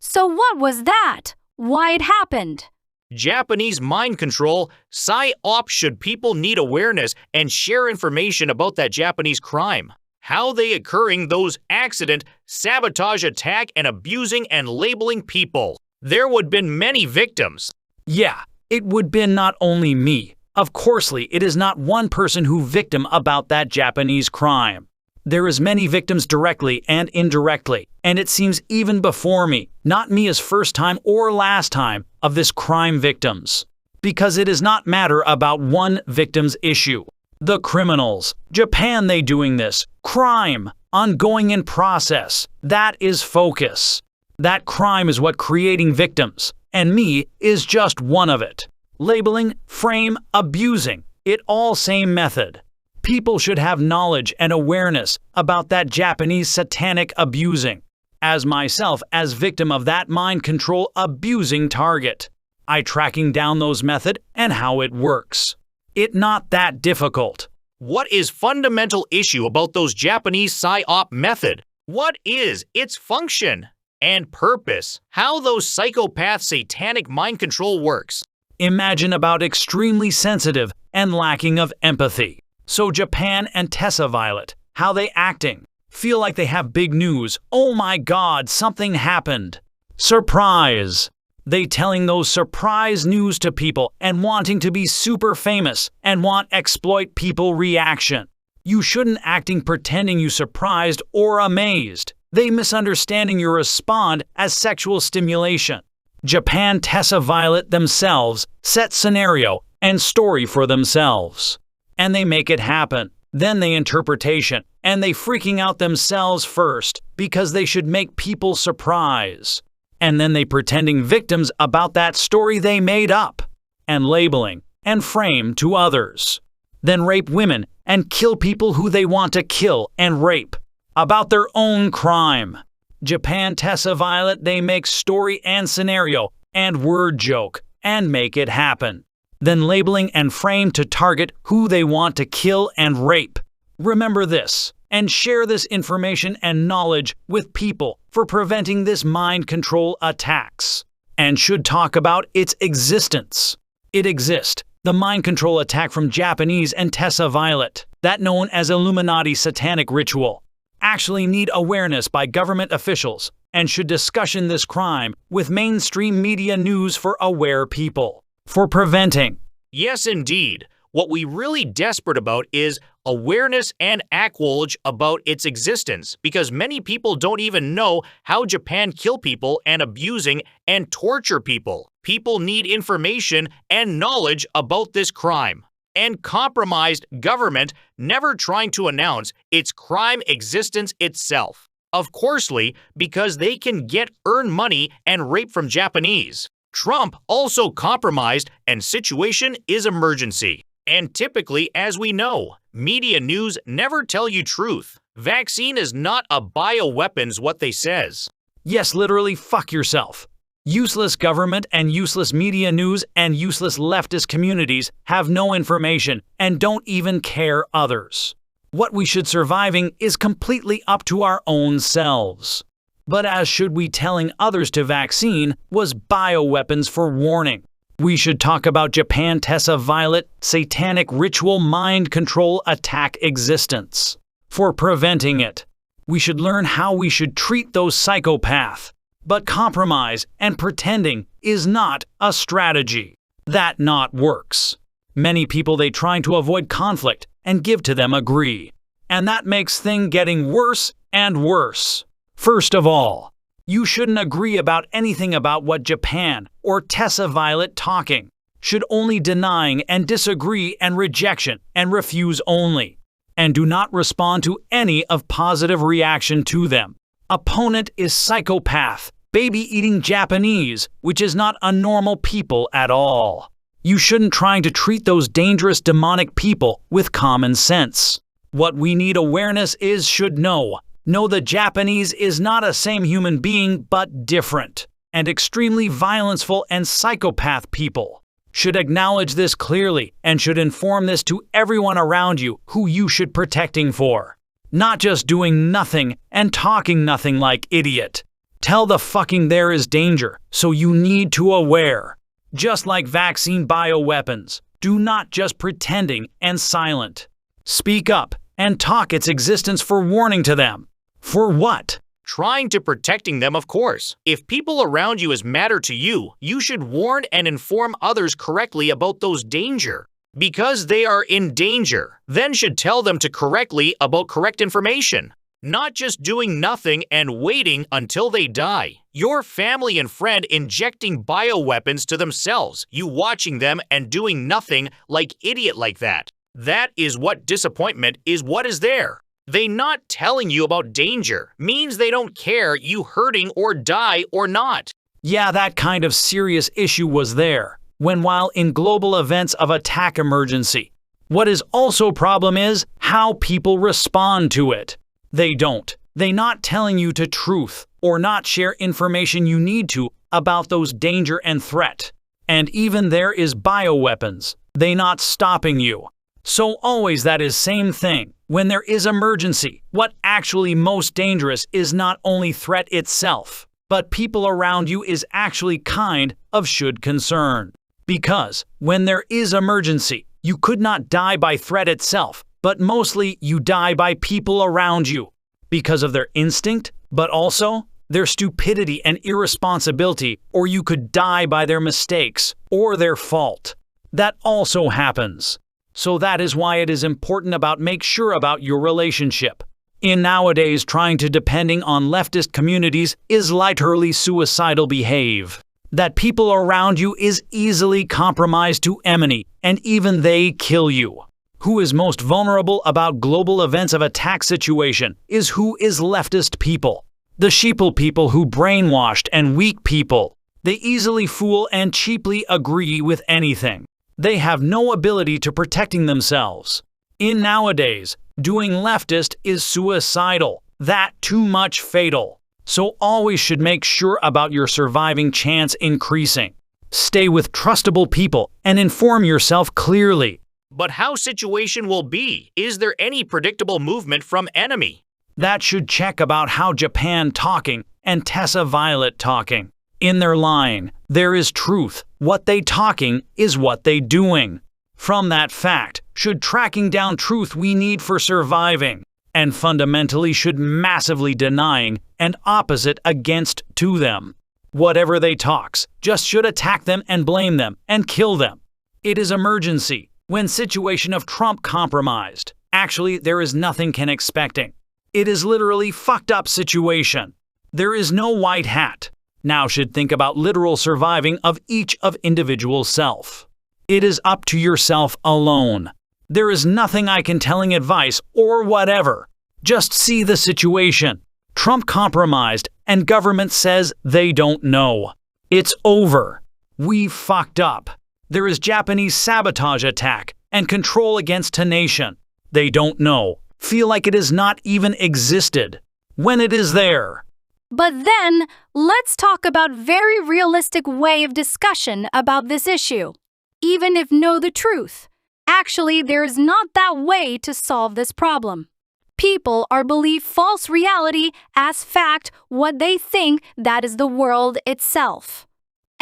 So what was that? Why it happened? Japanese mind control, PSYOP should people need awareness and share information about that Japanese crime. How they occurring those accident, sabotage attack and abusing and labeling people. There would been many victims. Yeah, it would been not only me. Of coursely, it is not one person who victim about that Japanese crime. There is many victims directly and indirectly, and it seems even before me, not me as first time or last time, of this crime victims. Because it is not matter about one victim's issue. The criminals, Japan they doing this, crime, ongoing in process, that is focus. That crime is what creating victims, and me is just one of it. Labeling, frame, abusing, it all same method. People should have knowledge and awareness about that Japanese satanic abusing. As myself, as victim of that mind control abusing target, I tracking down those method and how it works. It not that difficult. What is fundamental issue about those Japanese PSYOP method? What is its function and purpose? How those psychopath satanic mind control works? Imagine about extremely sensitive and lacking of empathy. So Japan and Tessa Violet, how they acting? Feel like they have big news. Oh my God, something happened. Surprise! They telling those surprise news to people and wanting to be super famous and want exploit people reaction. You shouldn't acting pretending you surprised or amazed. They misunderstanding your respond as sexual stimulation. Japan Tessa Violet themselves set scenario and story for themselves. And they make it happen. Then they interpretation, and they freaking out themselves first because they should make people surprise. And then they pretending victims about that story they made up, and labeling and frame to others. Then rape women and kill people who they want to kill and rape about their own crime. Japan Tessa Violet they make story and scenario and word joke and make it happen. Then labeling and frame to target who they want to kill and rape. Remember this, and share this information and knowledge with people for preventing this mind control attacks. And should talk about its existence. It exists, the mind control attack from Japanese and Tessa Violet, that known as Illuminati satanic ritual, actually need awareness by government officials and should discussion this crime with mainstream media news for aware people. For preventing. Yes, indeed. What we really desperate about is awareness and acknowledge about its existence, because many people don't even know how Japan kill people and abusing and torture people. People need information and knowledge about this crime. And compromised government never trying to announce its crime existence itself. Of coursely, because they can earn money and rape from Japanese. Trump also compromised and situation is emergency. And typically, as we know, media news never tell you truth. Vaccine is not a bioweapons what they says. Yes, literally fuck yourself. Useless government and useless media news and useless leftist communities have no information and don't even care others. What we should surviving is completely up to our own selves. But as should we telling others to vaccine was bioweapons for warning. We should talk about Japan Tessa Violet satanic ritual mind control attack existence. For preventing it, we should learn how we should treat those psychopaths. But compromise and pretending is not a strategy. That not works. Many people they trying to avoid conflict and give to them agree. And that makes thing getting worse and worse. First of all, you shouldn't agree about anything about what Japan or Tessa Violet talking. Should only denying and disagree and rejection and refuse only. And do not respond to any of positive reaction to them. Opponent is psychopath, baby-eating Japanese, which is not a normal people at all. You shouldn't trying to treat those dangerous demonic people with common sense. What we need awareness is should know the Japanese is not a same human being but different, and extremely violenceful and psychopath people. Should acknowledge this clearly and should inform this to everyone around you who you should protecting for. Not just doing nothing and talking nothing like idiot. Tell the fucking there is danger, so you need to aware. Just like vaccine bioweapons, do not just pretending and silent. Speak up and talk its existence for warning to them. For what? Trying to protecting them, of course. If people around you matter to you, you should warn and inform others correctly about those danger. Because they are in danger, then should tell them to correctly about correct information. Not just doing nothing and waiting until they die. Your family and friend injecting bioweapons to themselves, you watching them and doing nothing like idiot like that. That is what disappointment is what is there. They not telling you about danger means they don't care you hurting or die or not. Yeah, that kind of serious issue was there, when while in global events of attack emergency. What is also problem is how people respond to it. They don't. They not telling you the truth or not share information you need to about those danger and threat. And even there is bioweapons. They not stopping you. So always that is same thing. When there is emergency, what actually most dangerous is not only threat itself, but people around you is actually kind of should concern. Because when there is emergency, you could not die by threat itself, but mostly you die by people around you because of their instinct, but also their stupidity and irresponsibility, or you could die by their mistakes or their fault. That also happens. So that is why it is important about make sure about your relationship. In nowadays trying to depending on leftist communities is literally suicidal behave. That people around you is easily compromised to enemy and even they kill you. Who is most vulnerable about global events of attack situation is who is leftist people. The sheeple people who brainwashed and weak people. They easily fool and cheaply agree with anything. They have no ability to protecting themselves. In nowadays, doing leftist is suicidal. That too much fatal. So always should make sure about your surviving chance increasing. Stay with trustable people and inform yourself clearly. But how situation will be? Is there any predictable movement from enemy? That should check about how Japan talking and Tessa Violet talking. In their line, there is truth. What they talking is what they doing. From that fact, should tracking down truth we need for surviving. And fundamentally should massively denying and opposite against to them. Whatever they talks, just should attack them and blame them and kill them. It is emergency. When situation of Trump compromised, actually there is nothing can expecting. It is literally fucked up situation. There is no white hat. Now should think about literal surviving of each of individual self. It is up to yourself alone. There is nothing I can telling advice or whatever. Just see the situation. Trump compromised and government says they don't know. It's over. We fucked up. There is Japanese sabotage attack and control against a nation. They don't know. Feel like it has not even existed. When it is there. But then, let's talk about very realistic way of discussion about this issue. Even if know the truth, actually there is not that way to solve this problem. People are believe false reality as fact what they think that is the world itself.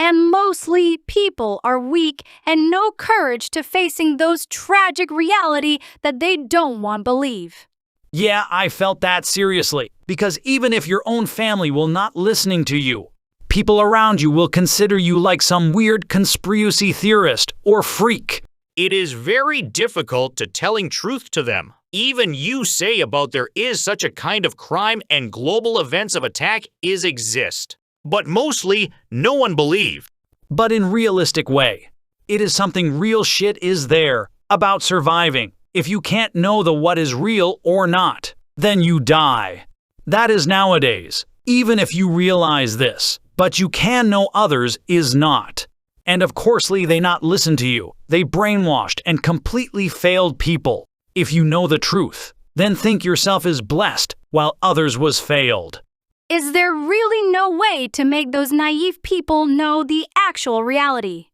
And mostly people are weak and no courage to facing those tragic reality that they don't want believe. Yeah, I felt that seriously, because even if your own family will not listening to you, people around you will consider you like some weird conspiracy theorist or freak. It is very difficult to telling truth to them. Even you say about there is such a kind of crime and global events of attack is exist. But mostly, no one believe. But in realistic way, it is something real shit is there about surviving. If you can't know the what is real or not, then you die. That is nowadays, even if you realize this, but you can know others is not. And of coursely they not listen to you. They brainwashed and completely failed people. If you know the truth, then think yourself is blessed while others was failed. Is there really no way to make those naive people know the actual reality?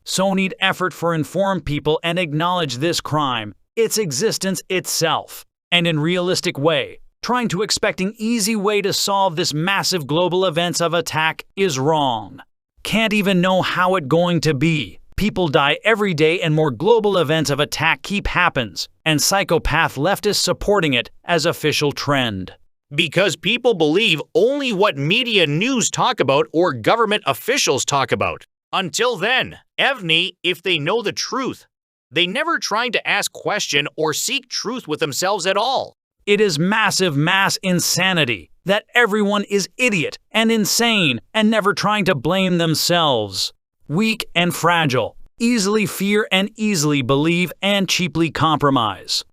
So need effort for inform people and acknowledge this crime, its existence itself, and in realistic way, Trying to expect an easy way to solve this massive global events of attack is wrong. Can't even know how it going to be. People die every day and more global events of attack keep happens, and psychopath leftists supporting it as official trend. Because people believe only what media news talk about or government officials talk about. Until then, Evney, if they know the truth, they never trying to ask question or seek truth with themselves at all. It is massive mass insanity that everyone is idiot and insane and never trying to blame themselves. Weak and fragile, easily fear and easily believe and cheaply compromise.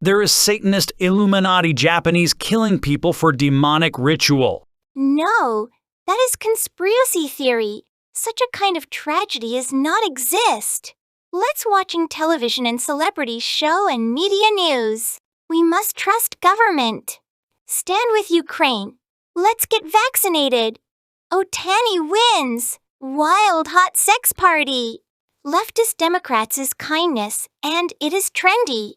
There is Satanist Illuminati Japanese killing people for demonic ritual. No, that is conspiracy theory. Such a kind of tragedy does not exist. Let's watching television and celebrity show and media news. We must trust government. Stand with Ukraine. Let's get vaccinated. Otani wins. Wild hot sex party. Leftist Democrats is kindness, and it is trendy.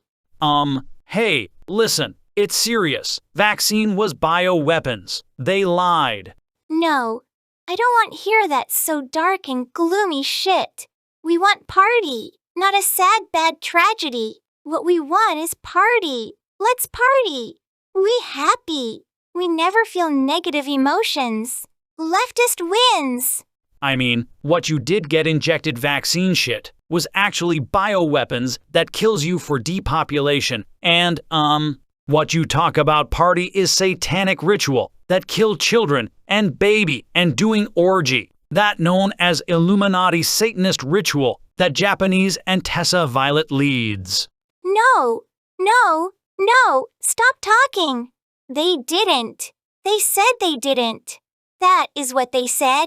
Hey, listen, it's serious. Vaccine was bioweapons. They lied. No, I don't want to hear that so dark and gloomy shit. We want party, not a sad bad tragedy. What we want is party. Let's party. We happy. We never feel negative emotions. Leftist wins. I mean, what you did get injected vaccine shit was actually bioweapons that kills you for depopulation. And, what you talk about party is satanic ritual that kill children and baby and doing orgy. That known as Illuminati Satanist ritual that Japanese and Tessa Violet leads. No, stop talking. They didn't. They said they didn't. That is what they said.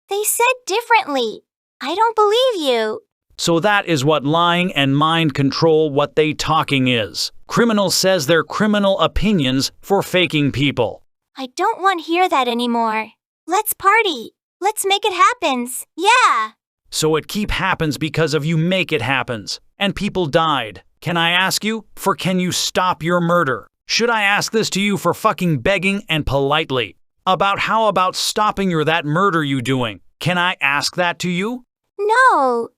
They said differently. I don't believe you. So that is what lying and mind control what they talking is. Criminal says their criminal opinions for faking people. I don't want to hear that anymore. Let's party. Let's make it happens. Yeah. So it keep happens because of you make it happens. And people died. Can I ask you, for can you stop your murder? Should I ask this to you for fucking begging and politely? How about stopping your that murder you doing? Can I ask that to you? No.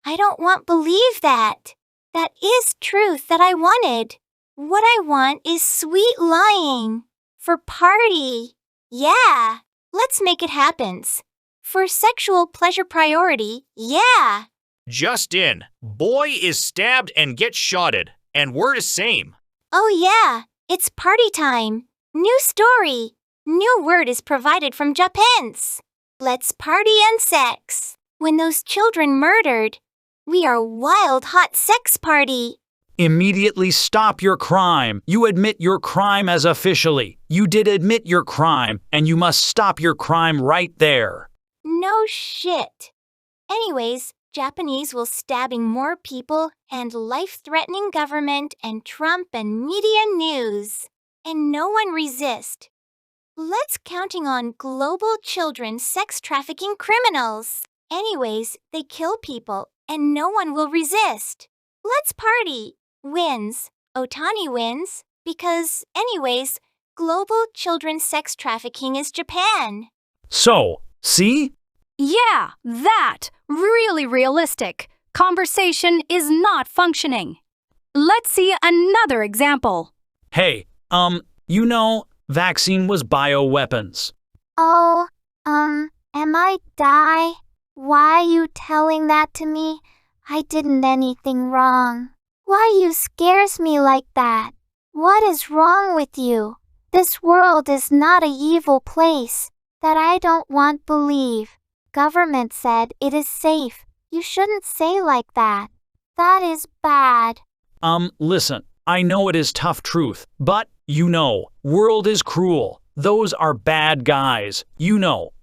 I don't want believe that. That is truth that I wanted. What I want is sweet lying. For party. Yeah. Let's make it happens. For sexual pleasure priority. Yeah. Just in, boy is stabbed and gets shotted, and we're the same. Oh yeah. It's party time. New story. New word is provided from Japan's. Let's party and sex. When those children murdered, we are wild hot sex party. Immediately stop your crime. You admit your crime as officially. You did admit your crime, and you must stop your crime right there. No shit. Anyways, Japanese will stabbing more people and life-threatening government and Trump and media news. And no one resist. Let's counting on global children sex trafficking criminals. Anyways, they kill people, and no one will resist. Let's party. Wins. Otani wins. Because, anyways, global children sex trafficking is Japan. So, see? Yeah, that. Really realistic. Conversation is not functioning. Let's see another example. Hey, vaccine was bioweapons. Oh, am I die? Why you telling that to me? I didn't anything wrong. Why you scares me like that? What is wrong with you? This world is not a evil place. That I don't want believe. Government said it is safe. You shouldn't say like that. That is bad. Listen, I know it is tough truth, but, world is cruel. Those are bad guys.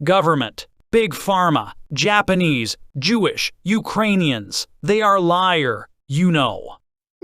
Government, big pharma, Japanese, Jewish, Ukrainians. They are liar,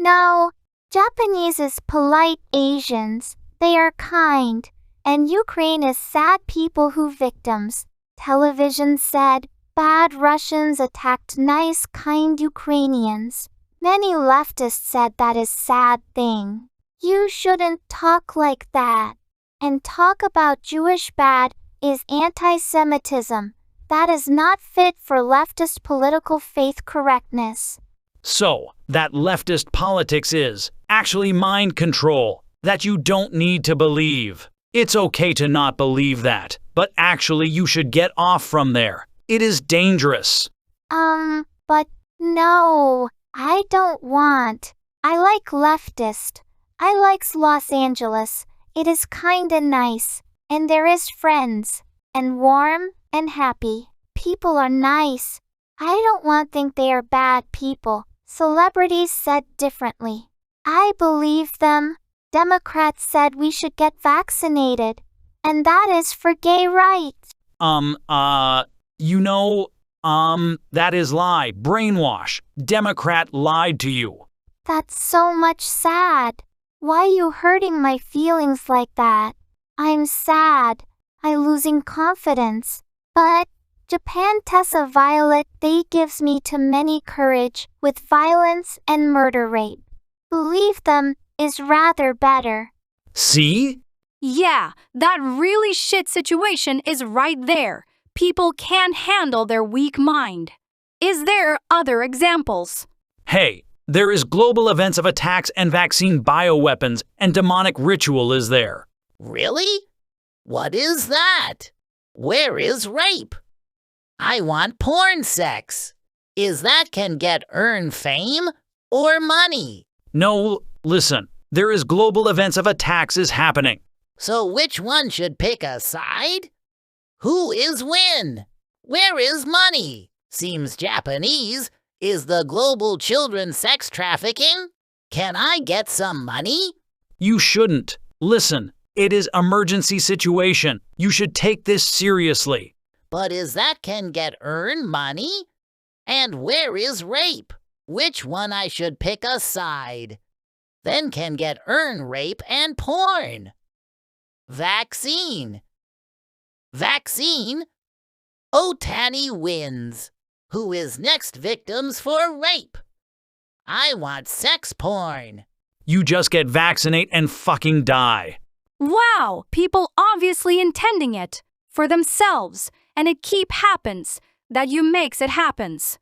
No, Japanese is polite Asians. They are kind. And Ukraine is sad people who victims. Television said, bad Russians attacked nice kind Ukrainians. Many leftists said that is sad thing. You shouldn't talk like that. And talk about Jewish bad is anti-Semitism. That is not fit for leftist political faith correctness. So, that leftist politics is actually mind control that you don't need to believe. It's okay to not believe that, but actually you should get off from there. It is dangerous. But no, I don't want. I like leftist. I likes Los Angeles. It is kinda nice, and there is friends, and warm, and happy. People are nice. I don't want think they are bad people. Celebrities said differently. I believe them. Democrats said we should get vaccinated, and that is for gay rights. That is lie, brainwash. Democrat lied to you. That's so much sad. Why you hurting my feelings like that? I'm sad. I losing confidence. But Japan Tessa Violet they gives me to many courage with violence and murder rape. Believe them is rather better. See? Yeah, that really shit situation is right there. People can't handle their weak mind. Is there other examples? Hey, there is global events of attacks and vaccine bioweapons and demonic ritual is there. Really? What is that? Where is rape? I want porn sex. Is that can get earn fame or money? No, listen. There is global events of attacks is happening. So which one should pick a side? Who is win? Where is money? Seems Japanese. Is the global children sex trafficking? Can I get some money? You shouldn't. Listen, it is emergency situation. You should take this seriously. But is that can get earn money? And where is rape? Which one I should pick a side? Then can get earn rape and porn. Vaccine. Vaccine? Otani wins. Who is next victims for rape? I want sex porn. You just get vaccinate and fucking die. Wow, people obviously intending it for themselves, and it keep happens that you makes it happens.